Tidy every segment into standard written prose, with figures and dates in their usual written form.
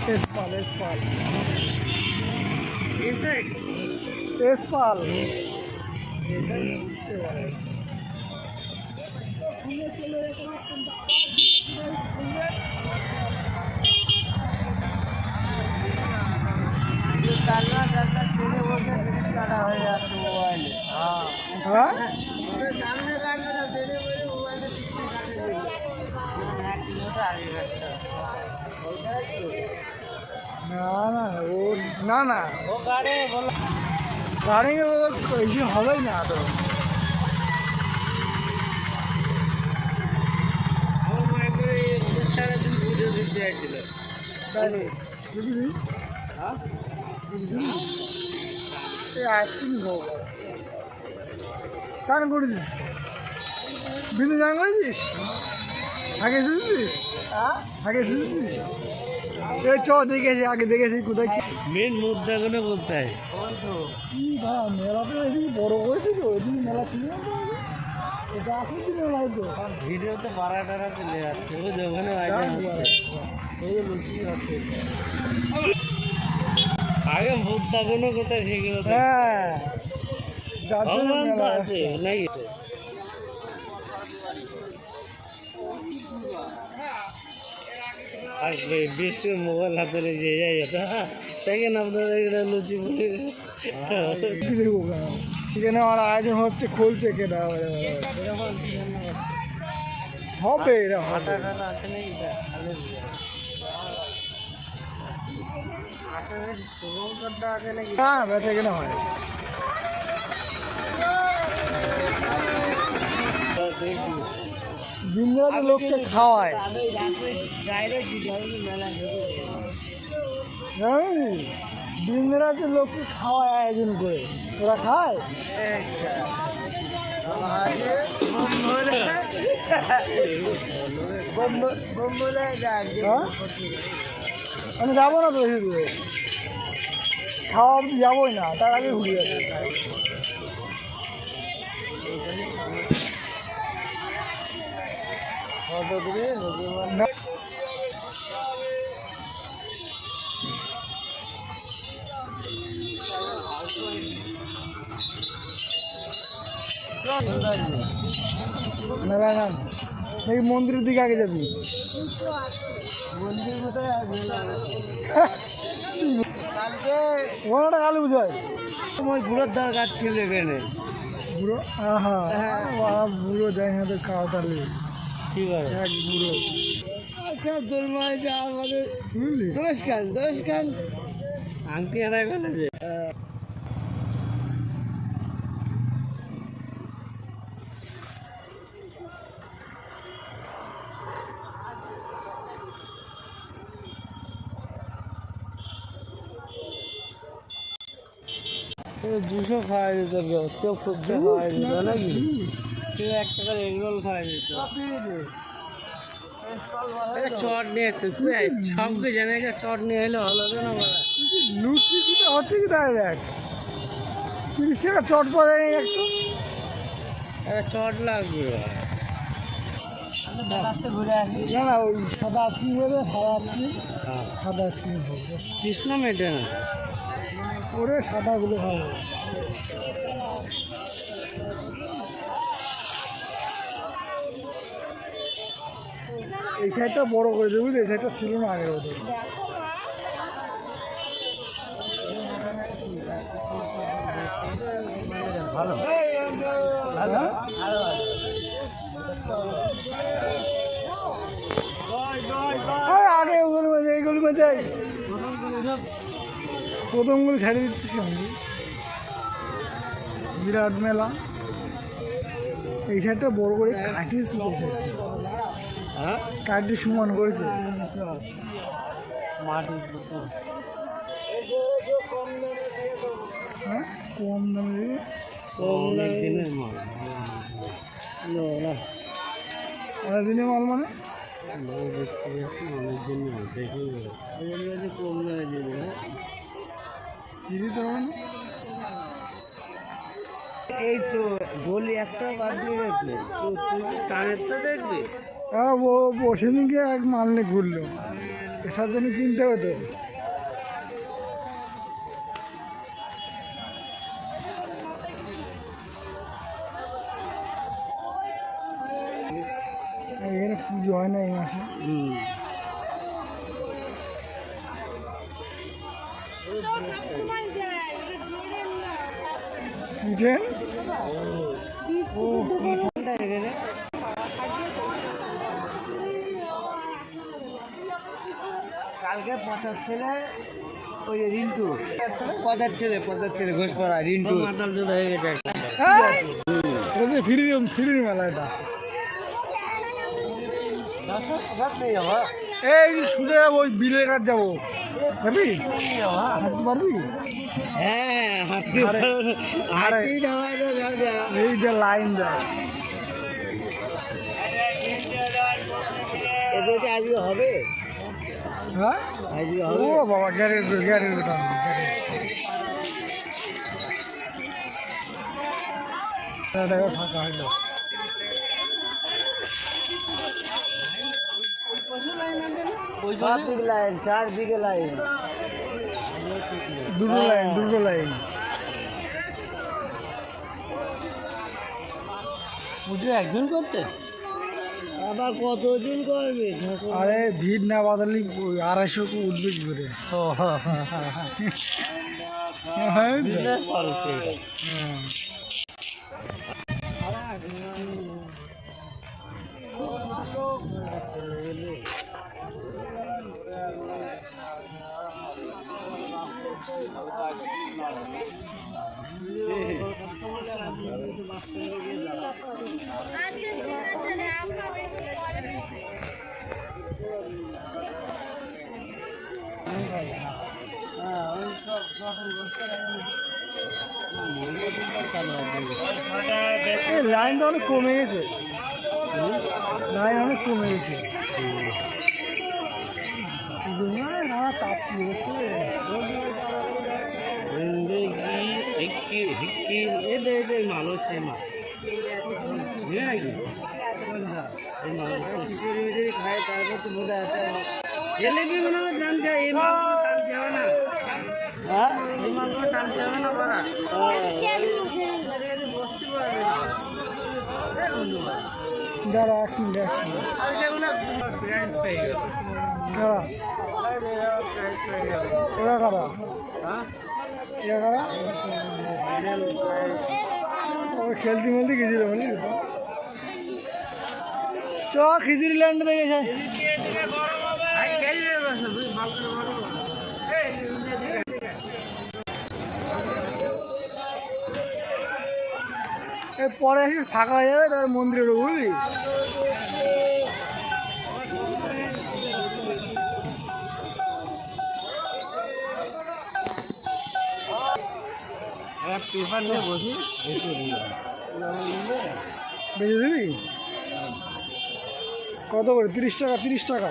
एसपाल एसपाल ऐसा एसपाल डालना डालना तेरे वो से काटा हो यार तो मोबाइल हाँ हाँ सामने काटना था तेरे वो मोबाइल से पीछे काटे किलोमीटर आगे काटता ना ना वो ना वो काटे बोला गाड़ेंगे वो कैसे হবে না তো আমার মাইকে অনুষ্ঠানে দিন ভিডিও দিতে আসছিল তাই বুঝলি হ্যাঁ এই আইসক্রিম খাবো চান করেছিস বিন্দু চান করেছিস আগে এসেছিস হ্যাঁ আগে এসেছিস এই চ দেখেছি আগে দেখেছি কোথায় মেন মুদ্রাগুলো বলতে হয় কি ভাই মেলাতে এদিকে বড় করেছে তো ওইদিকে মেলা ছিল এটা আসলে কি মেলা হয়তো ভিডিওতে বাড়া টারা চলে যাচ্ছে ওই যে ওখানে আইটেম হচ্ছে এই যে লুচি হচ্ছে আগে মুদ্রাগুলো কোথায় সেগুলো হ্যাঁ যার জন্য ভগবান তো মেলা আছে নাকি আর বেশি মোবাইল হাতে রেখে যাই যেত দেখেন আপনাদের এখানে লুচি মুচি কি দেখবো কেন এখানে আমার আয়োজন হচ্ছে খুলছে কেনা হবে এরা হবে আছে নাকি শুভঙ্করটা আছে নাকি হ্যাঁ বেচা কেনা হয় দেখি বিন্দ্রাতে লোককে খাওয়ায় জানিস বিন্দ্রাতে লোককে খাওয়ায় আয়োজন করে ওরা খায় হ্যাঁ? আমি যাবো না তো বেশি দূরে খাওয়া অব্দি যাবোই না তার আগে ঘুরে যাবে না নারায়ণ নাকি মন্দিরের দিকে আগে যাবি মন্দির কোথায় ওনাটা কালী পুজোয় তোমার ঘুরার দরকার ছিল এখানে বুড়ো আহা বুড়ো যাই না তো খাওয়া তাহলে ঠিক আছে এক বুড়ো আচ্ছা তোর মায় যা আমাদের বুঝলি দোষ খান আংটি হারাই ফেলেছে জুসও খাওয়া যেত কেউ ফুচকা খাওয়া যেত নাকি কেউ এক টাকার এগরোল খাওয়া যেত চট নিয়ে সবকে জানে যে চট নিয়ে এলে ভালো হবে না বলা লুচি কোথায় হচ্ছে কি তাই দেখ 30 টাকা চট পাওয়া যায় না একটু একটা চট লাগবে ঘুরে আসি না না ওই সাদা আইসক্রিম হবে সাদা আইসক্রিম হবে কৃষ্ণ মেটে না ওরে সাদাগুলো খাবো এই সাইডটা বড় করে দেবে বুঝলি এই সাইডটা ছিল না আগের ওদের ভালো আগে ওগুলো এইগুলো কোথায় প্রথমগুলো ছাড়িয়ে দিচ্ছিস আমি বিরাট মেলা এই সাইডটা বড় করে কাটিয়েছে কাটি সমান করেছে হ্যাঁ কম দামে দিনের মাল অনেক দিনের মাল মানে অনেক দিন দেখি কম দামে দিবে কি দিতে হবে না এই তো গলি একটা বাদ দিয়ে গেছে কানেরটা দেখবি ও সেদিনকে এক মাল নিয়ে ঘুরলো এসব জন্য কিনতে হতো। এখানে পুজো হয় না এই মাসে। পিঠেন ও কালকে পচার ছেলে ওই যে রিন্টু পচার ছেলে ঘোষপাড়া রিন্টু মাতাল জোড়া হয়ে গেছে। ফ্রি মেলা এটা। এই শুধু ওই বিলের কাজ যাবো, পারবি? হাঁটতে পারবি? হ্যাঁ এই যে লাইন দেয় এদেরকে আজকে হবে। হ্যাঁ আজকে ও হবে বাবা গ্যারেজ ফাঁকা হইলো। চারদিকে লাইন, চারদিকে লাইন, দুটো লাইন পুজো একজন করছে, আবার কতজন করবে? আরে ভিড় না বাদলি 250 উঠবে কি করে? লাইনটা অনেক কমে গেছে, লাইন অনেক কমে গেছে। মানুষ খায় তারপর তো বোঝা যাচ্ছে জেলেবি মনে হয় টানতে হয়, এই মাল টানতে হবে না। হ্যাঁ এই মাল টানতে হবে না পারা বসতে পারবে না। দাঁড়া এক মিনিট খেলতে মেলতে গেছিল বলি চ খিচুড়ি ল্যান্ড দেখেছে। পরে এসে ফাঁকা হয়ে যাবে, তার মন্দিরে বুঝলি। পেপার নিয়ে বসি বেঁচে দিবি কত করে? 30 টাকা 30 টাকা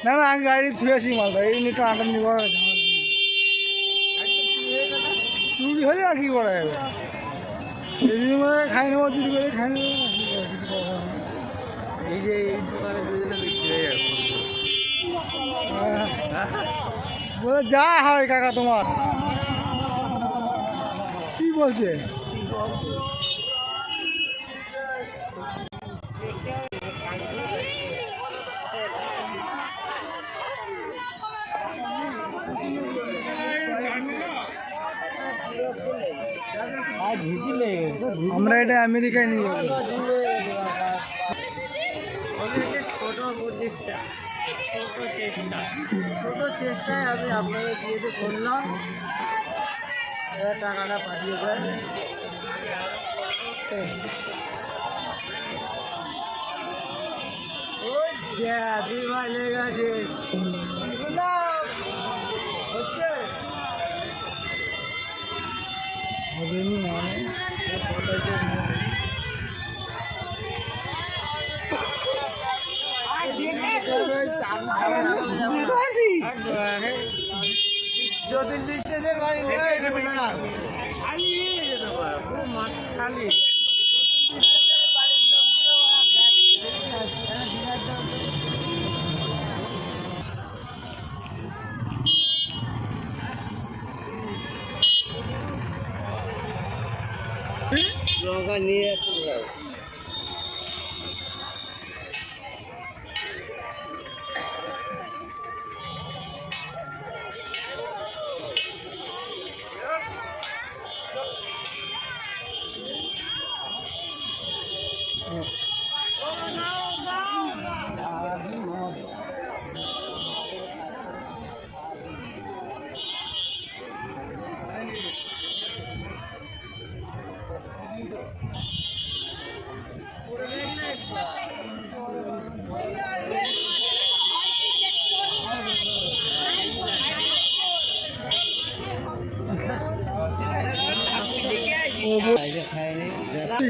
না না আমি গাড়ি ধুয়ে আসি মালটা এই নিয়ে আটা নিব চুরি হলে আর কি করা যাবে। এদিন খাই নেবো, চুরি করে খাই নেবো, কিছু করা যাবে না। এই যে এই দোকানে দুজনে বিক্রি হয়ে যাবে। বলে যা হয় কাকা তোমার কি বলছে? আমরা এটা আমেরিকায় নিয়ে যাবো। ছোট চেষ্টায় আমি আপনাদের দিয়ে করলাম, এবার টাকাটা পাঠিয়ে দেন। ওই 2 ভাই লেগে আছে হবে নি মানে জ্যোতির্বিশ্বাসের বাড়ি খালি যেতে পারে পুরো মাঠ খালি। লঙ্কা নিয়ে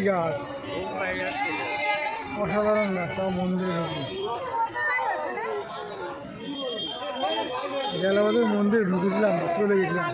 গাছ অসাধারণ গাছ সব মন্দিরে গেলে আমাদের মন্দিরে ঢুকেছিলাম চলে গেছিলাম।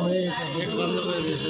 হয়ে গেছে বন্ধ করে দিয়েছে।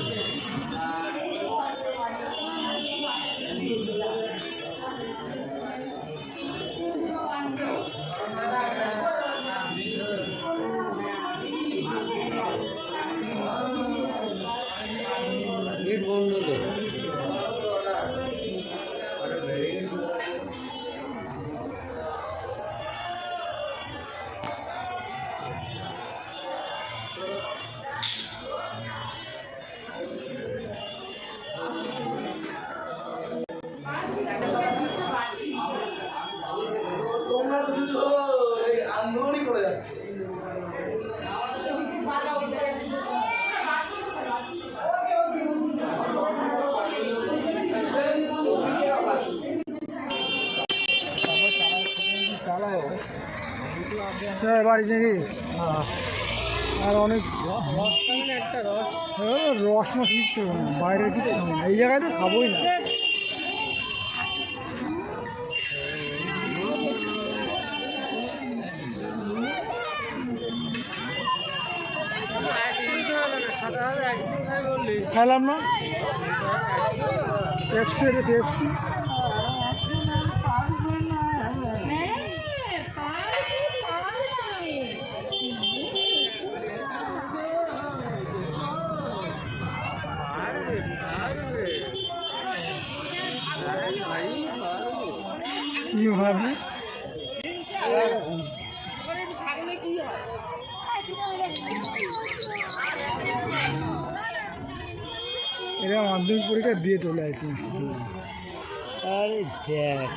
আন্দোলনই করে যাচ্ছে। বাড়ি নাকি আর অনেক রস মাছ কিচ্ছু বাইরের কিছু এই জায়গায় তো খাবোই না। খাইলাম না পেপসি রে পেপসি কি ভাবে এরা মাধ্যমিক পরীক্ষা দিয়ে চলে আসছে। আরে দেখ